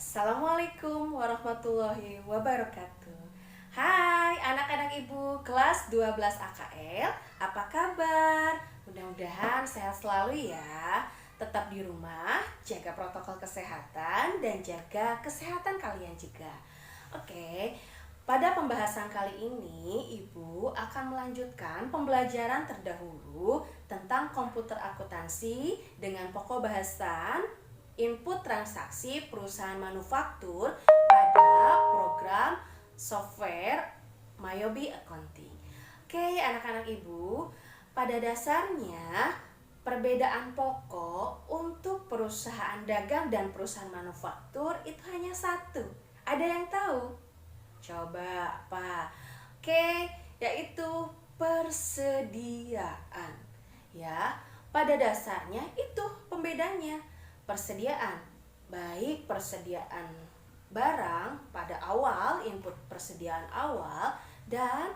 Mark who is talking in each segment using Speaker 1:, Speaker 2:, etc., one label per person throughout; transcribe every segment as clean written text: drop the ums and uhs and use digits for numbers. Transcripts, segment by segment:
Speaker 1: Assalamualaikum warahmatullahi wabarakatuh. Hai anak-anak ibu kelas 12 AKL, apa kabar? Mudah-mudahan sehat selalu ya. Tetap di rumah, jaga protokol kesehatan dan jaga kesehatan kalian juga. Oke, pada pembahasan kali ini ibu akan melanjutkan pembelajaran terdahulu tentang komputer akuntansi dengan pokok bahasan input transaksi perusahaan manufaktur pada program software Mayobi Accounting. Oke, anak-anak ibu, pada dasarnya perbedaan pokok untuk perusahaan dagang dan perusahaan manufaktur itu hanya satu. Ada yang tahu? Coba apa? Oke, yaitu persediaan. Ya, pada dasarnya itu pembedanya. Persediaan, baik persediaan barang pada awal, input persediaan awal, dan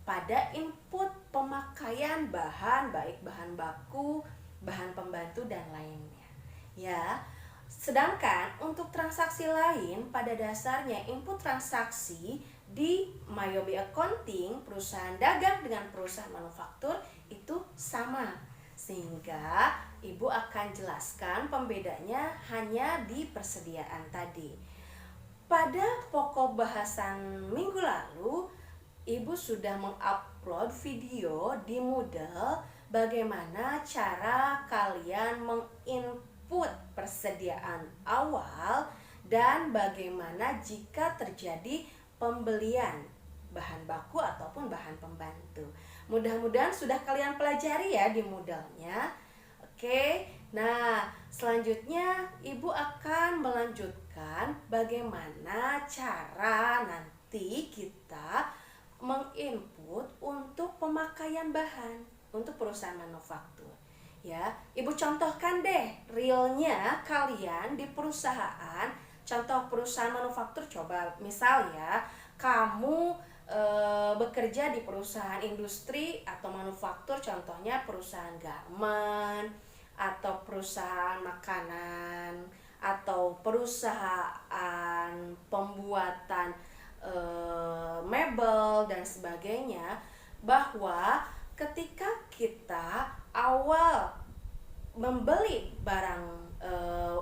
Speaker 1: pada input pemakaian bahan, baik bahan baku, bahan pembantu, dan lainnya. Ya, sedangkan untuk transaksi lain, pada dasarnya input transaksi di Mayobi Accounting, perusahaan dagang dengan perusahaan manufaktur itu sama. Sehingga ibu akan jelaskan pembedanya hanya di persediaan tadi. Pada pokok bahasan minggu lalu, ibu sudah mengupload video di Moodle bagaimana cara kalian menginput persediaan awal dan bagaimana jika terjadi pembelian bahan baku ataupun bahan pembantu. Mudah-mudahan sudah kalian pelajari ya di Moodle-nya. Oke, nah selanjutnya ibu akan melanjutkan bagaimana cara nanti kita menginput untuk pemakaian bahan untuk perusahaan manufaktur. Ya, ibu contohkan deh realnya kalian di perusahaan. Contoh perusahaan manufaktur, coba misal ya, kamu bekerja di perusahaan industri atau manufaktur, contohnya perusahaan garment atau perusahaan makanan atau perusahaan pembuatan mebel dan sebagainya, bahwa ketika kita awal membeli barang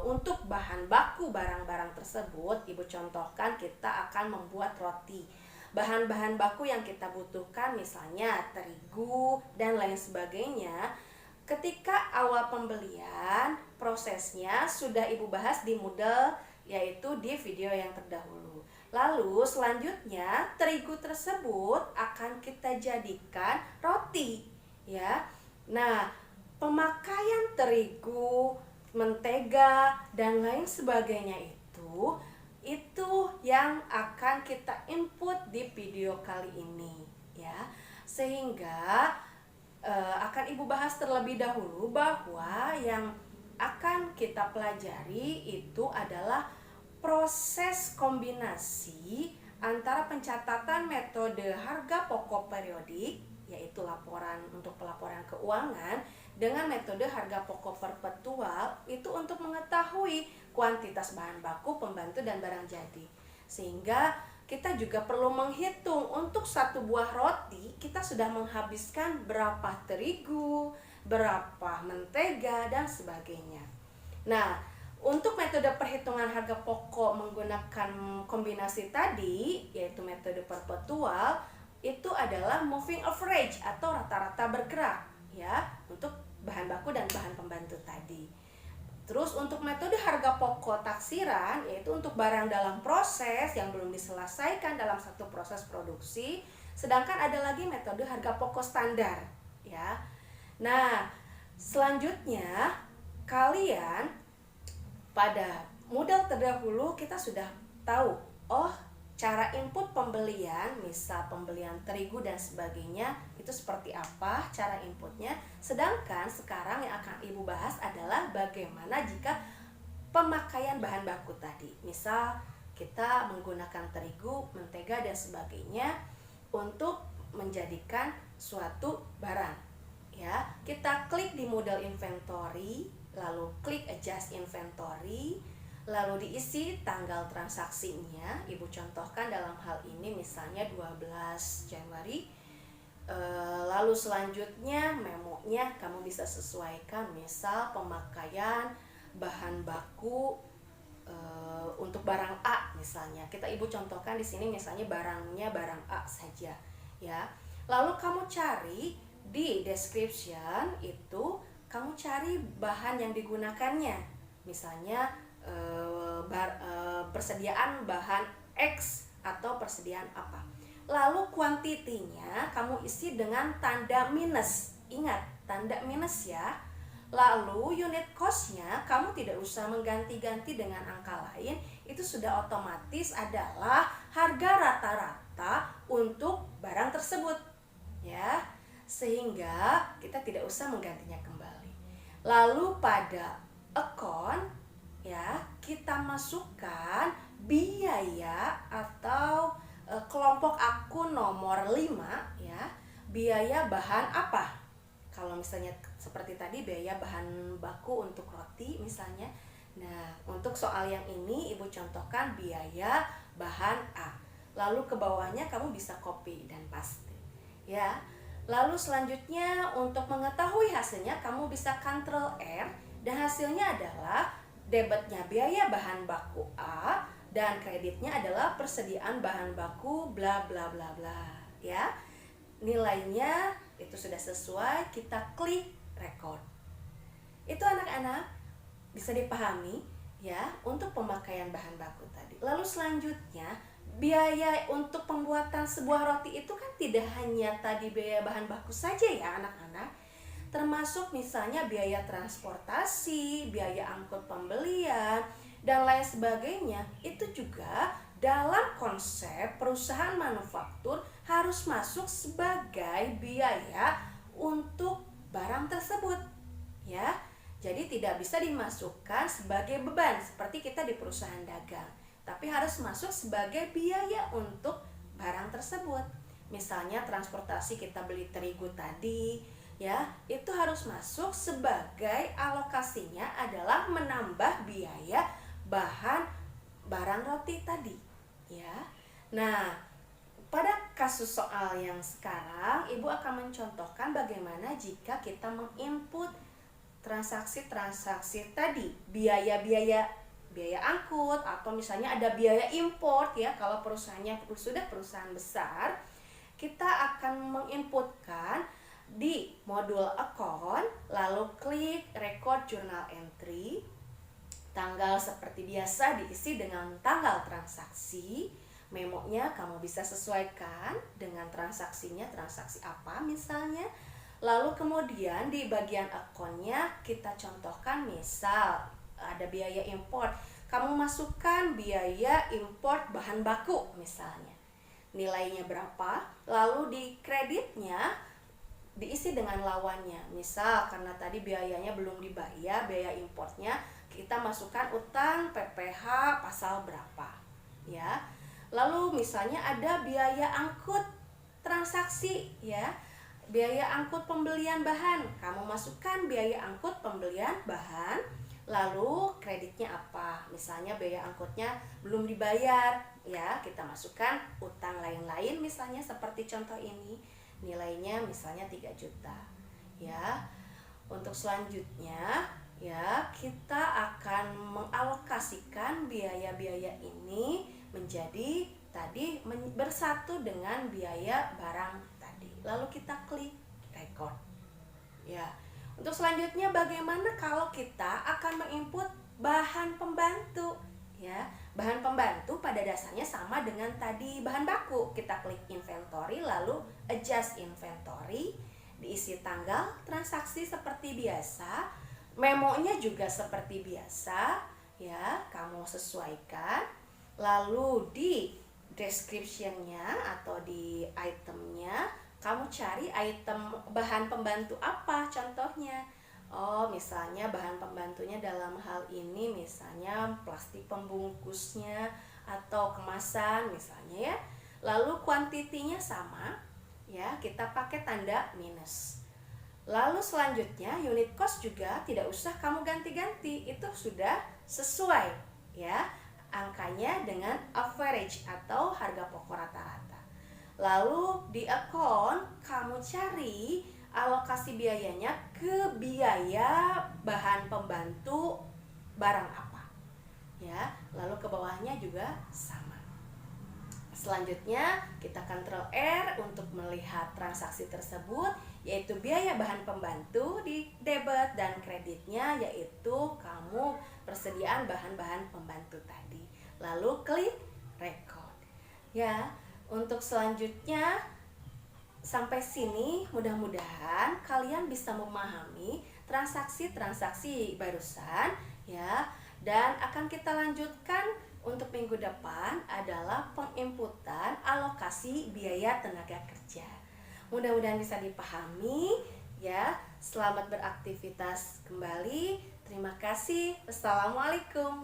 Speaker 1: untuk bahan baku barang-barang tersebut, ibu contohkan kita akan membuat roti. Bahan-bahan baku yang kita butuhkan misalnya terigu dan lain sebagainya. Ketika awal pembelian, prosesnya sudah ibu bahas di Moodle, yaitu di video yang terdahulu. Lalu selanjutnya terigu tersebut akan kita jadikan roti, ya. Nah, pemakaian terigu, mentega dan lain sebagainya itu yang akan kita input di video kali ini, ya. Sehingga akan ibu bahas terlebih dahulu bahwa yang akan kita pelajari itu adalah proses kombinasi antara pencatatan metode harga pokok periodik, yaitu laporan untuk pelaporan keuangan, dengan metode harga pokok perpetual itu untuk mengetahui kuantitas bahan baku, pembantu, dan barang jadi. Sehingga kita juga perlu menghitung untuk satu buah roti kita sudah menghabiskan berapa terigu, berapa mentega, dan sebagainya. Nah, untuk metode perhitungan harga pokok menggunakan kombinasi tadi, yaitu metode perpetual, itu adalah moving average atau rata-rata bergerak, ya, untuk bahan baku dan bahan pembantu tadi. Terus untuk metode harga pokok taksiran, yaitu untuk barang dalam proses yang belum diselesaikan dalam satu proses produksi. Sedangkan ada lagi metode harga pokok standar, ya. Nah, selanjutnya kalian pada Moodle terdahulu kita sudah tahu, cara input pembelian, misal pembelian terigu dan sebagainya, itu seperti apa cara inputnya. Sedangkan sekarang yang akan ibu bahas adalah bagaimana jika pemakaian bahan baku tadi. Misal kita menggunakan terigu, mentega dan sebagainya untuk menjadikan suatu barang. Ya, kita klik di model inventory, lalu klik adjust inventory, Lalu diisi tanggal transaksinya. Ibu contohkan dalam hal ini misalnya 12 Januari. Lalu selanjutnya memonya kamu bisa sesuaikan, misal pemakaian bahan baku untuk barang A misalnya. Ibu contohkan di sini misalnya barangnya barang A saja, ya. Lalu kamu cari di description itu, kamu cari bahan yang digunakannya. Misalnya persediaan bahan X atau persediaan apa. Lalu kuantitinya kamu isi dengan tanda minus. Ingat, tanda minus ya. Lalu unit cost-nya kamu tidak usah mengganti-ganti dengan angka lain. Itu sudah otomatis adalah harga rata-rata untuk barang tersebut, ya. Sehingga kita tidak usah menggantinya kembali. Lalu pada account, ya, kita masukkan biaya atau kelompok akun nomor 5, ya. Biaya bahan apa? Kalau misalnya seperti tadi biaya bahan baku untuk roti misalnya. Nah, untuk soal yang ini Ibu contohkan biaya bahan A. Lalu ke bawahnya kamu bisa copy dan paste, ya. Lalu selanjutnya untuk mengetahui hasilnya kamu bisa Ctrl R dan hasilnya adalah debitnya biaya bahan baku A dan kreditnya adalah persediaan bahan baku bla bla bla bla, ya. Nilainya itu sudah sesuai, kita klik record. Itu anak-anak bisa dipahami, ya, untuk pemakaian bahan baku tadi. Lalu selanjutnya biaya untuk pembuatan sebuah roti itu kan tidak hanya tadi biaya bahan baku saja ya anak-anak, termasuk misalnya biaya transportasi, biaya angkut pembelian, dan lain sebagainya. Itu juga dalam konsep perusahaan manufaktur harus masuk sebagai biaya untuk barang tersebut, ya. Jadi tidak bisa dimasukkan sebagai beban seperti kita di perusahaan dagang, tapi harus masuk sebagai biaya untuk barang tersebut. Misalnya transportasi, kita beli terigu tadi, ya, itu harus masuk sebagai alokasinya adalah menambah biaya bahan barang roti tadi, ya. Nah, pada kasus soal yang sekarang Ibu akan mencontohkan bagaimana jika kita menginput transaksi-transaksi tadi, biaya angkut, atau misalnya ada biaya import, ya. Kalau perusahaannya sudah perusahaan besar, kita akan menginputkan di modul account, lalu klik record journal entry. Tanggal seperti biasa diisi dengan tanggal transaksi. Memonya kamu bisa sesuaikan dengan transaksinya, transaksi apa misalnya. Lalu kemudian di bagian akunnya kita contohkan, misal ada biaya import, kamu masukkan biaya import bahan baku misalnya, nilainya berapa. Lalu di kreditnya diisi dengan lawannya. Misal karena tadi biayanya belum dibayar, biaya importnya, kita masukkan utang PPh pasal berapa, ya. Lalu misalnya ada biaya angkut transaksi, ya, biaya angkut pembelian bahan, kamu masukkan biaya angkut pembelian bahan. Lalu kreditnya apa, misalnya biaya angkutnya belum dibayar, ya, kita masukkan utang lain-lain misalnya seperti contoh ini, nilainya misalnya 3 juta, ya. Untuk selanjutnya, ya, kita akan mengalokasikan biaya-biaya ini menjadi tadi bersatu dengan biaya barang tadi. Lalu kita klik record, ya. Untuk selanjutnya bagaimana kalau kita akan menginput bahan pembantu, ya. Bahan pembantu pada dasarnya sama dengan tadi bahan baku. Kita klik inventory, lalu adjust inventory, diisi tanggal transaksi seperti biasa, memonya juga seperti biasa, ya, kamu sesuaikan. Lalu di description-nya atau di itemnya kamu cari item bahan pembantu apa contohnya. Oh, misalnya bahan pembantunya dalam hal ini misalnya plastik pembungkusnya atau kemasan misalnya, ya. Lalu kuantitinya sama, ya, kita pakai tanda minus. Lalu selanjutnya unit cost juga tidak usah kamu ganti-ganti, itu sudah sesuai, ya, angkanya dengan average atau harga pokok rata-rata. Lalu di account kamu cari alokasi biayanya ke biaya bahan pembantu barang apa, ya. Lalu ke bawahnya juga sama. Selanjutnya kita Ctrl R untuk melihat transaksi tersebut, yaitu biaya bahan pembantu di debit, dan kreditnya yaitu kamu persediaan bahan-bahan pembantu tadi. Lalu klik record. Ya, untuk selanjutnya sampai sini mudah-mudahan kalian bisa memahami transaksi-transaksi barusan, ya. Dan akan kita lanjutkan untuk minggu depan adalah penginputan alokasi biaya tenaga kerja. Mudah-mudahan bisa dipahami, ya. Selamat beraktivitas kembali. Terima kasih. Wassalamualaikum.